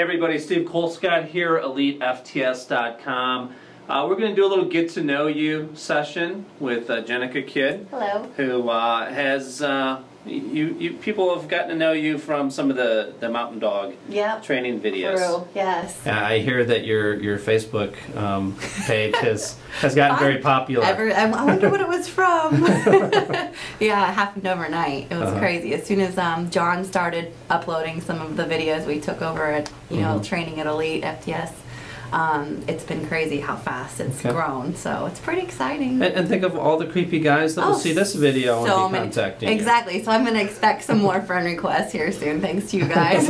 Hey everybody, Steve Colescott here, elitefts.com. We're going to do a little get to know you session with Jennica Kidd. Hello. Who has, people have gotten to know you from some of the mountain dog training videos. True, yes. I hear that your Facebook page has gotten very popular. I wonder what it was from. Yeah, it happened overnight. It was crazy. As soon as John started uploading some of the videos we took over at, training at Elite FTS, it's been crazy how fast it's grown, so it's pretty exciting. And think of all the creepy guys that will see this video and be contacting you. Exactly, so I'm going to expect some more friend requests here soon, thanks to you guys.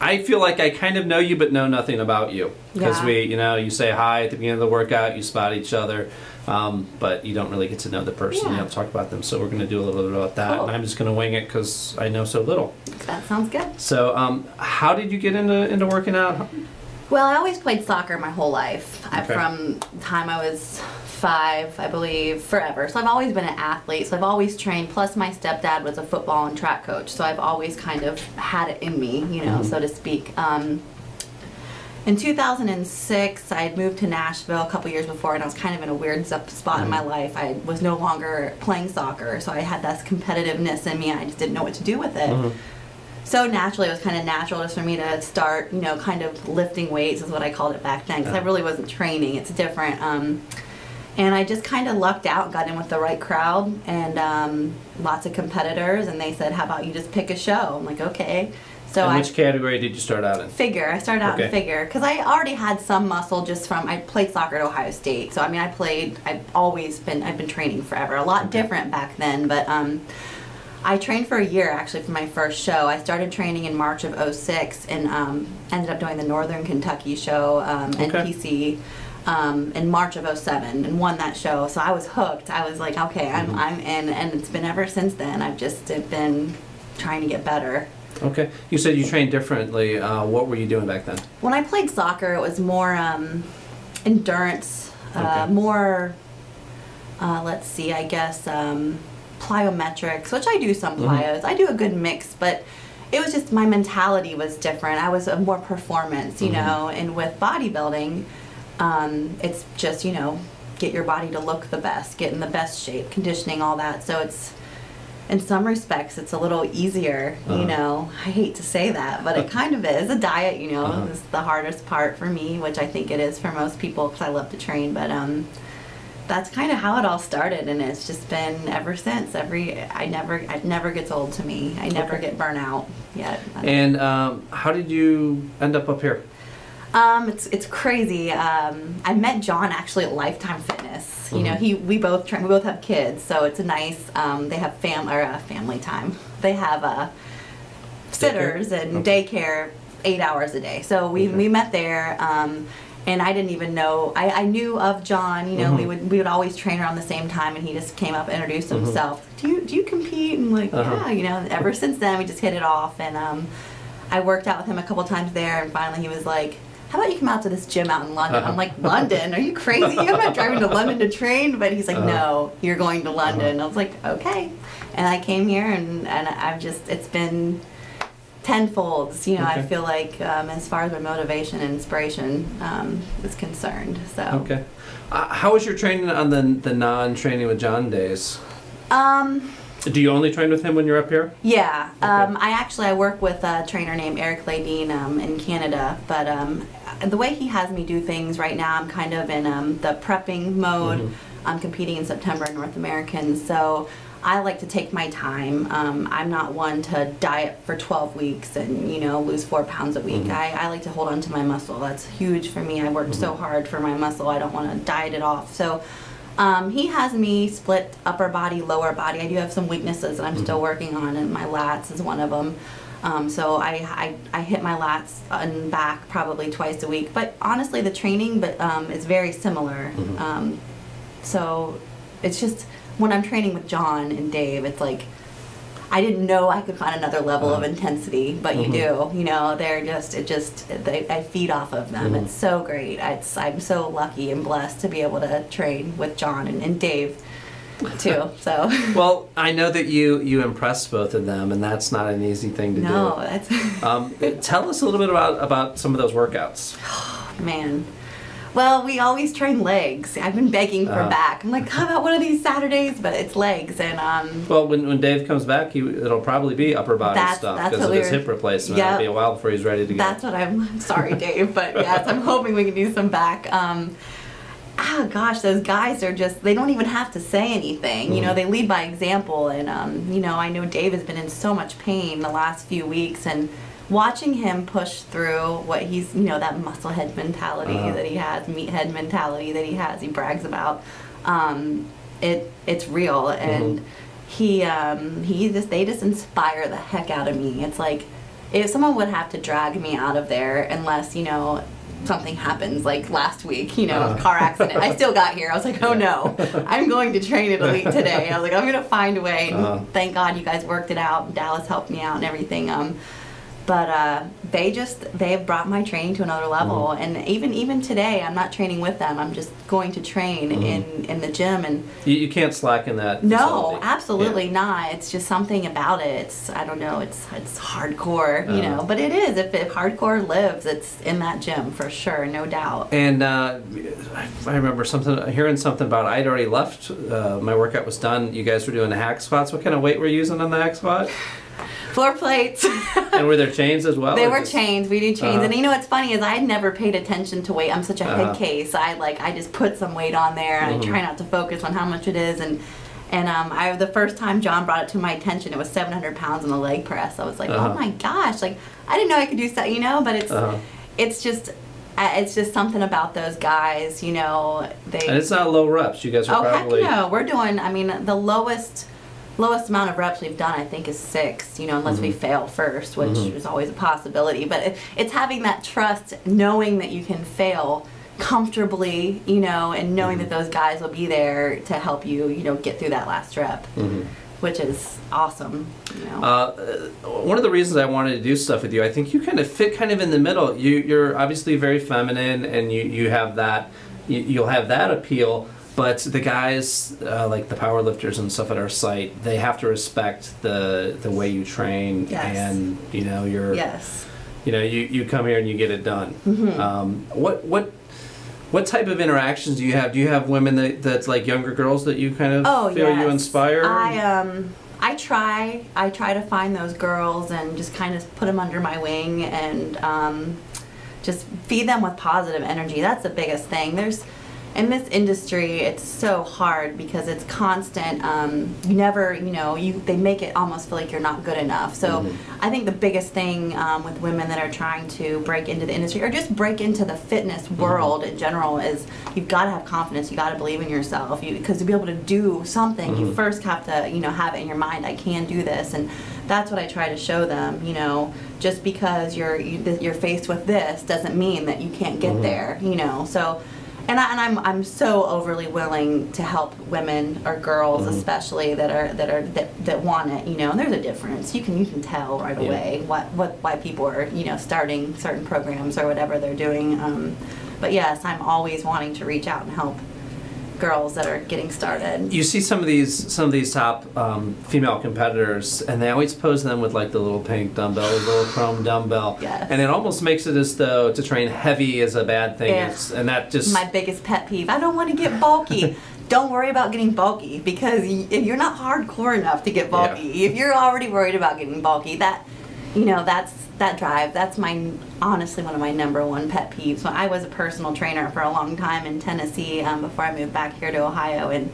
I feel like I kind of know you, but know nothing about you. Because you say hi at the beginning of the workout, you spot each other, but you don't really get to know the person. You don't talk about them. So we're going to do a little bit about that, and I'm just going to wing it because I know so little. That sounds good. So, how did you get into working out? Well, I always played soccer my whole life. From the time I was 5, I believe, forever. So I've always been an athlete. So I've always trained. Plus, my stepdad was a football and track coach. So I've always kind of had it in me, so to speak. In 2006, I had moved to Nashville a couple years before, and I was kind of in a weird spot in my life. I was no longer playing soccer, so I had this competitiveness in me, and I just didn't know what to do with it. So naturally, it was kind of natural just for me to start, kind of lifting weights is what I called it back then, because I really wasn't training. It's different. And I just kind of lucked out and got in with the right crowd and lots of competitors, and they said, how about you just pick a show? I'm like, okay. So which category did you start out in? Figure. I started out in figure because I already had some muscle just from, I played soccer at Ohio State. So I mean, I've been training forever. A lot different back then, but I trained for a year actually for my first show. I started training in March of '06 and ended up doing the Northern Kentucky show, NPC. In March of '07 and won that show, so I was hooked. I was like, okay, I'm in, and it's been ever since then. I've just been trying to get better. Okay, you said you trained differently. What were you doing back then? When I played soccer, it was more endurance, more, let's see, I guess, plyometrics, which I do some plyos. I do a good mix, but it was just my mentality was different. I was more performance, and with bodybuilding, it's just, get your body to look the best, get in the best shape, conditioning, all that. So it's, in some respects, it's a little easier, I hate to say that, but it kind of is. The diet, is the hardest part for me, which I think it is for most people because I love to train, but that's kind of how it all started, and it's just been ever since. It never gets old to me. I never get burnt out yet. And how did you end up here? It's crazy. I met John actually at Lifetime Fitness. We both train. We both have kids, so it's a nice. They have family time. They have sitters and daycare 8 hours a day. So we met there, and I didn't even know. I knew of John. We would always train around the same time, and he just came up, introduced himself. Do you compete? And I'm like, yeah. Ever since then, we just hit it off, and I worked out with him a couple times there, and finally he was like, how about you come out to this gym out in London? I'm like, London? Are you crazy? I'm not driving to London to train. But he's like, no, you're going to London. I was like, okay. And I came here, and I've just, it's been tenfold. I feel like as far as my motivation and inspiration is concerned. So. Okay. How was your training on the non-training with John days? Do you only train with him when you're up here? Yeah. I work with a trainer named Eric Ladine in Canada, but the way he has me do things right now, I'm kind of in the prepping mode. I'm competing in September in North American, so I like to take my time. I'm not one to diet for 12 weeks and lose 4 pounds a week. I like to hold on to my muscle. That's huge for me. I worked so hard for my muscle. I don't want to diet it off. So he has me split upper body, lower body. I do have some weaknesses that I'm still working on, and my lats is one of them. So I hit my lats and back probably twice a week. But honestly, the training is very similar. So it's just, when I'm training with John and Dave, it's like, I didn't know I could find another level of intensity, but you do. They're I feed off of them. It's so great. I'm so lucky and blessed to be able to train with John and Dave. too. So. Well, I know that you impressed both of them, and that's not an easy thing to do. No, that's. Tell us a little bit about some of those workouts. Oh, man. Well, we always train legs. I've been begging for back. I'm like, how about one of these Saturdays? But it's legs, and Well, when Dave comes back, it'll probably be upper body stuff because of his hip replacement. It'll be a while before he's ready to go. That's what I'm sorry, Dave, but yes, I'm hoping we can do some back. Oh gosh, those guys are they don't even have to say anything. You know, they lead by example, and you know, I know Dave has been in so much pain the last few weeks, and watching him push through what he's, you know, that muscle head mentality that he has, meathead mentality that he has, he brags about, it's real, and they just inspire the heck out of me. It's like, if someone would have to drag me out of there unless, you know, something happens, like last week, you know, car accident. I still got here. I was like, oh no, I'm going to train at Elite today. I was like, I'm going to find a way. And thank God you guys worked it out. Dallas helped me out and everything. But they've brought my training to another level, and even today I'm not training with them. I'm just going to train in the gym, and you can't slacken that. No, facility. absolutely not. It's just something about it. I don't know. It's hardcore, you know. But it is. If hardcore lives, it's in that gym for sure, no doubt. And I remember hearing something about I'd already left. My workout was done. You guys were doing the hack squats. What kind of weight were you using on the hack squat? Floor plates. And were there chains as well? They were chains. We do chains. And you know what's funny is I had never paid attention to weight. I'm such a head case. I just put some weight on there, and I try not to focus on how much it is. And the first time John brought it to my attention, it was 700 pounds on the leg press. I was like, oh my gosh, like I didn't know I could do that, you know. But it's just something about those guys, you know. And it's not low reps. You guys are probably. Heck no, we're doing. I mean, the lowest amount of reps we've done, I think, is 6, you know, unless we fail first, which is always a possibility. But it's having that trust, knowing that you can fail comfortably, you know, and knowing that those guys will be there to help you, you know, get through that last rep, which is awesome, you know. One of the reasons I wanted to do stuff with you, I think you kind of fit kind of in the middle. You're obviously very feminine, and you have that, you'll have that appeal. But the guys, like the power lifters and stuff at our site, they have to respect the way you train, and you know you come here and you get it done. What type of interactions do you have? Do you have women that's like younger girls that you kind of feel you inspire? I try to find those girls and just kind of put them under my wing and just feed them with positive energy. That's the biggest thing. In this industry, it's so hard because it's constant. You never, you know, they make it almost feel like you're not good enough. So I think the biggest thing with women that are trying to break into the industry or just break into the fitness world in general is you've got to have confidence. You got to believe in yourself. Because to be able to do something, you first have to, you know, have it in your mind. I can do this, and that's what I try to show them. You know, just because you're faced with this doesn't mean that you can't get there. You know, so. And I'm so overly willing to help women or girls, especially that want it, you know. And there's a difference. You can tell right away why people are, you know, starting certain programs or whatever they're doing. But yes, I'm always wanting to reach out and help girls that are getting started. You see some of these top female competitors, and they always pose them with like the little pink dumbbell, the little chrome dumbbell, and it almost makes it as though to train heavy is a bad thing. And that just my biggest pet peeve. I don't want to get bulky. Don't worry about getting bulky, because if you're not hardcore enough to get bulky, if you're already worried about getting bulky, that, you know, that drive, that's honestly one of my #1 pet peeves. So I was a personal trainer for a long time in Tennessee before I moved back here to Ohio, and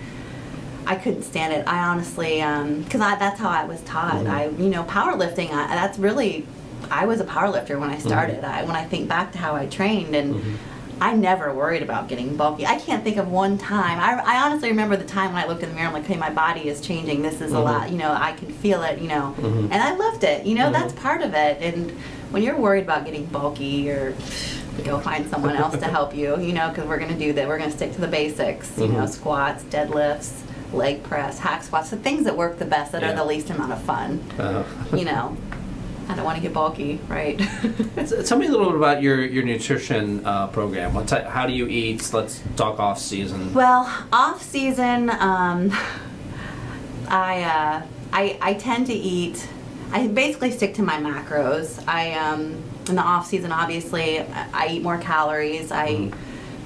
I couldn't stand it. I honestly, because that's how I was taught. You know, powerlifting, I was a powerlifter when I started. When I think back to how I trained, and I never worried about getting bulky. I can't think of one time. I honestly remember the time when I looked in the mirror, I'm like, hey, my body is changing. This is a lot, you know, I can feel it, you know, and I loved it. You know, that's part of it. And when you're worried about getting bulky, go find someone else to help you, you know, because we're going to do that. We're going to stick to the basics, you know, squats, deadlifts, leg press, hack squats, the things that work the best, that are the least amount of fun, you know. I don't want to get bulky, right? Tell me a little bit about your nutrition program. How do you eat? Let's talk off season. Well, off season, I tend to eat. I basically stick to my macros. In the off season, obviously, I eat more calories.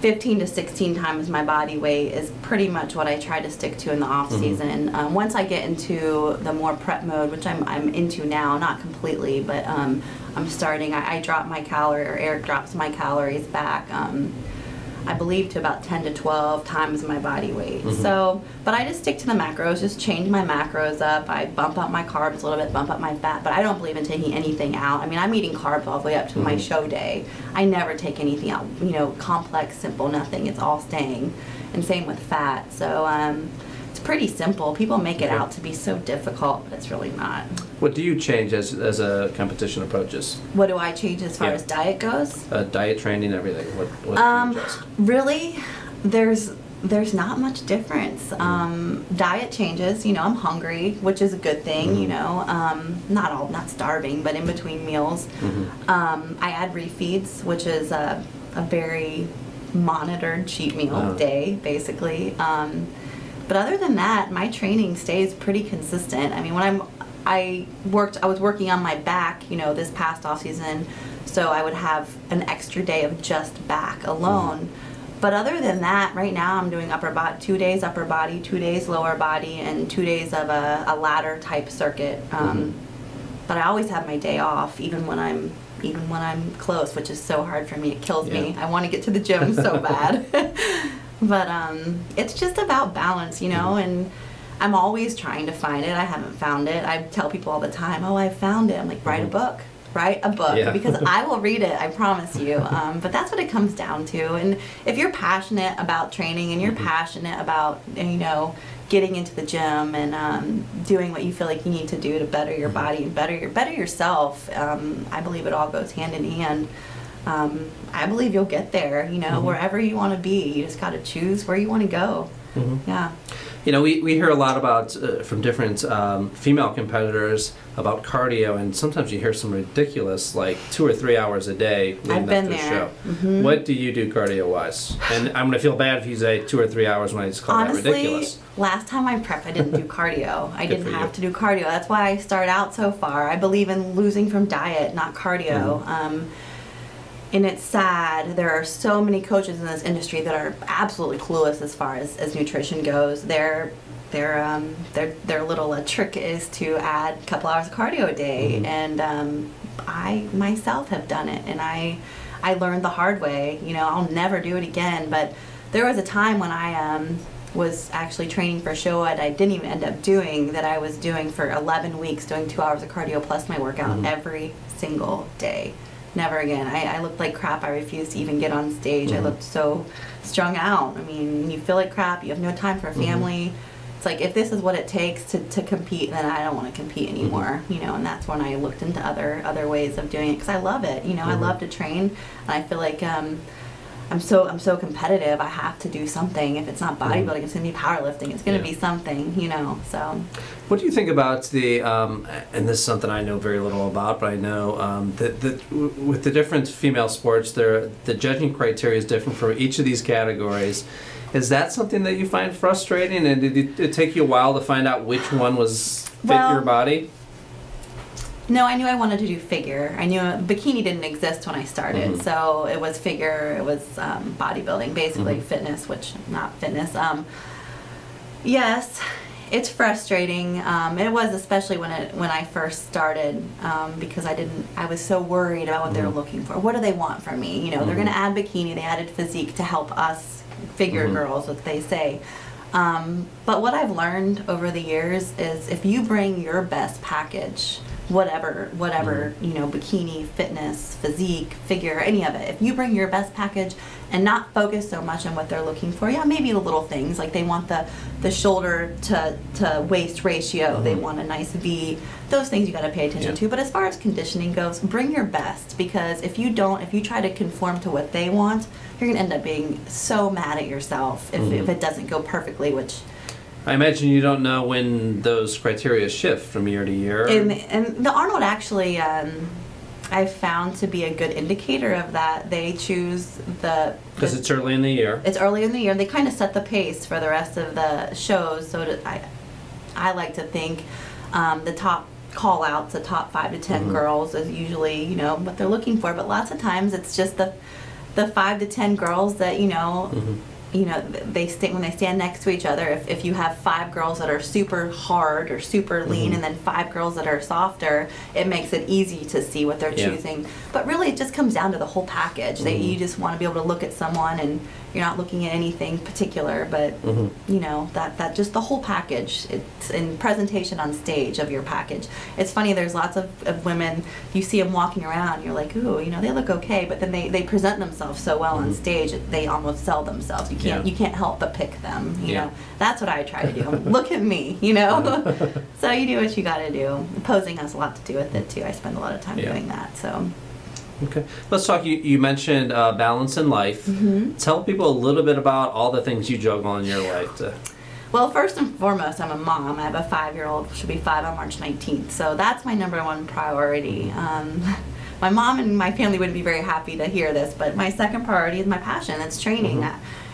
15 to 16 times my body weight is pretty much what I try to stick to in the off season. Once I get into the more prep mode, which I'm into now, not completely, but I'm starting. I drop my or Eric drops my calories back. I believe to about 10 to 12 times my body weight. So, but I just stick to the macros, just change my macros up. I bump up my carbs a little bit, bump up my fat, but I don't believe in taking anything out. I mean, I'm eating carbs all the way up to my show day. I never take anything out, you know, complex, simple, nothing. It's all staying. And same with fat. So, it's pretty simple. People make it out to be so difficult, but it's really not. What do you change as a competition approaches? What do I change as far as diet goes? Diet, training, everything. What do you adjust? Really, there's not much difference. Diet changes. You know, I'm hungry, which is a good thing. You know, not starving, but in between meals, I add refeeds, which is a very monitored cheat meal day, basically. But other than that, my training stays pretty consistent. I mean, when I was working on my back, you know, this past off season, so I would have an extra day of just back alone. But other than that, right now I'm doing 2 days upper body, 2 days lower body, and 2 days of a ladder type circuit. But I always have my day off, even when I'm close, which is so hard for me. It kills me. I want to get to the gym so bad. But it's just about balance, you know, and I'm always trying to find it. I haven't found it. I tell people all the time, oh, I found it. I'm like, write a book. Write a book, because I will read it, I promise you. But that's what it comes down to. And if you're passionate about training and you're passionate about, you know, getting into the gym and doing what you feel like you need to do to better your body and better yourself, I believe it all goes hand in hand. I believe you'll get there, you know, wherever you want to be. You just got to choose where you want to go. Yeah. You know, we hear a lot about, from different female competitors about cardio, and sometimes you hear some ridiculous, like 2 or 3 hours a day leading I've been up to there. a show. What do you do cardio-wise? And I'm going to feel bad if you say 2 or 3 hours when I just call Honestly, that ridiculous. Last time I prepped, I didn't do cardio. I didn't have to do cardio. That's why I start out so far. I believe in losing from diet, not cardio. And it's sad. There are so many coaches in this industry that are absolutely clueless as far as nutrition goes. Their little trick is to add a couple hours of cardio a day, and I myself have done it, and I learned the hard way. You know, I'll never do it again. But there was a time when I was actually training for a show that I didn't even end up doing, that I was doing for 11 weeks, doing 2 hours of cardio plus my workout every single day. Never again. I looked like crap. I refused to even get on stage. I looked so strung out. I mean, you feel like crap. You have no time for family. It's like, if this is what it takes to compete, then I don't want to compete anymore. You know, and that's when I looked into other ways of doing it, because I love it. You know, I love to train, and I feel like I'm so competitive. I have to do something. If it's not bodybuilding, it's going to be powerlifting. It's going to be something, you know. So, what do you think about the? And this is something I know very little about, but I know that with the different female sports, the judging criteria is different for each of these categories. Is that something that you find frustrating? And did it take you a while to find out which one was fit your body? No, I knew I wanted to do figure. I knew bikini didn't exist when I started, so it was figure, it was bodybuilding, basically fitness, which not fitness. Yes, it's frustrating. It was, especially when I first started, because I was so worried about what they were looking for. What do they want from me? You know, they're going to add bikini. They added physique to help us figure girls, what they say. But what I've learned over the years is, if you bring your best package, whatever, you know, bikini, fitness, physique, figure, any of it, if you bring your best package and not focus so much on what they're looking for, maybe the little things, like they want the shoulder to waist ratio, they want a nice V, those things you got to pay attention to. But as far as conditioning goes, bring your best, because if you try to conform to what they want, you're going to end up being so mad at yourself if it doesn't go perfectly, which I imagine you don't know when those criteria shift from year to year. And the Arnold actually, I found to be a good indicator of that. They choose because it's early in the year. It's early in the year. They kind of set the pace for the rest of the shows. So I like to think the top call outs, the top 5 to 10 girls is usually, you know, what they're looking for. But lots of times it's just the 5 to 10 girls that, you know, when they stand next to each other. If you have 5 girls that are super hard or super lean, and then 5 girls that are softer, it makes it easy to see what they're choosing. But really, it just comes down to the whole package. That you just want to be able to look at someone, and you're not looking at anything particular, but you know, that just the whole package. It's in presentation on stage of your package. It's funny, there's lots of women, you see them walking around, you're like, ooh, you know, they look okay, but then they present themselves so well on stage, they almost sell themselves. You can't help but pick them, you know. That's what I try to do. Look at me, you know. So you do what you got to do. Posing has a lot to do with it too. I spend a lot of time doing that. So. Okay, let's talk. You mentioned balance in life. Tell people a little bit about all the things you juggle in your life. Well, first and foremost, I'm a mom. I have a 5-year-old. She'll be 5 on March 19th. So that's my #1 priority. My mom and my family would be very happy to hear this, but my second priority is my passion. It's training.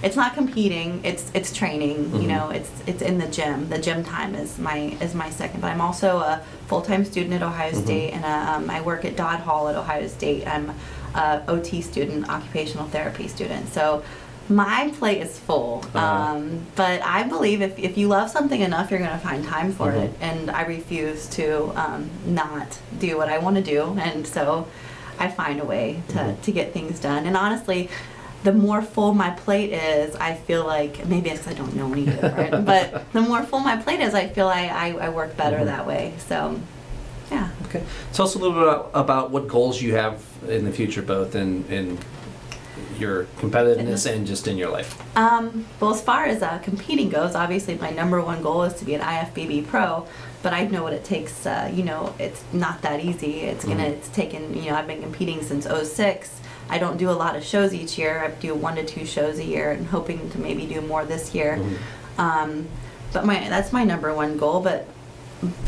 It's not competing. It's training. You know, it's in the gym. The gym time is my second. But I'm also a full-time student at Ohio State, and I work at Dodd Hall at Ohio State. I'm a OT student, occupational therapy student. So my plate is full. But I believe if you love something enough, you're going to find time for it. And I refuse to not do what I want to do. And so I find a way to get things done. And honestly, the more full my plate is, I feel like, maybe it's because I don't know any different, but the more full my plate is, I feel I work better that way. So, yeah. Okay. Tell us a little bit about what goals you have in the future, both in your competitiveness and just in your life. Well, as far as competing goes, obviously my #1 goal is to be an IFBB pro, but I know what it takes. You know, it's not that easy. It's taken, you know, I've been competing since '06. I don't do a lot of shows each year. I do 1 to 2 shows a year, and hoping to maybe do more this year. But that's my #1 goal. But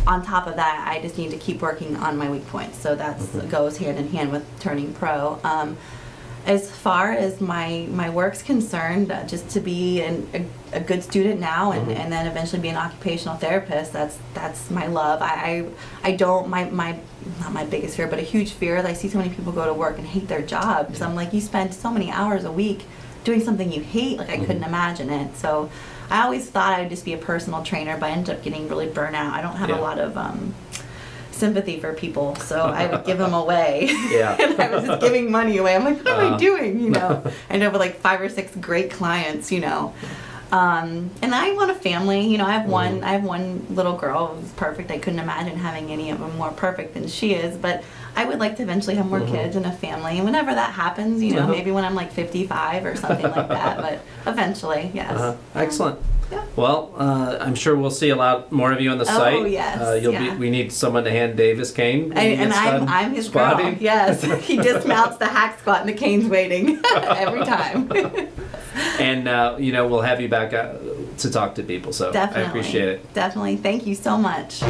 on top of that, I just need to keep working on my weak points. So that goes hand in hand with turning pro. As far as my work's concerned, just to be a good student now, and then eventually be an occupational therapist. That's my love. I don't not my biggest fear, but a huge fear is I see so many people go to work and hate their jobs. I'm like, you spend so many hours a week doing something you hate. Like I couldn't imagine it. So I always thought I'd just be a personal trainer, but I ended up getting really burnt out. I don't have a lot of sympathy for people, so I would give them away. And I was just giving money away. I'm like, what am I doing? You know, I ended up with like 5 or 6 great clients. You know, and I want a family. You know, I have one little girl who's perfect. I couldn't imagine having any of them more perfect than she is. But I would like to eventually have more kids and a family. And whenever that happens, you know, maybe when I'm like 55 or something like that. But eventually, yes. Excellent. Yeah. Well, I'm sure we'll see a lot more of you on the site. Oh, yes. We need someone to hand Dave his cane. And I'm his squatting. Girl. Yes. He dismounts the hack squat and the cane's waiting every time. And, you know, we'll have you back to talk to people. So definitely. I appreciate it. Definitely. Thank you so much.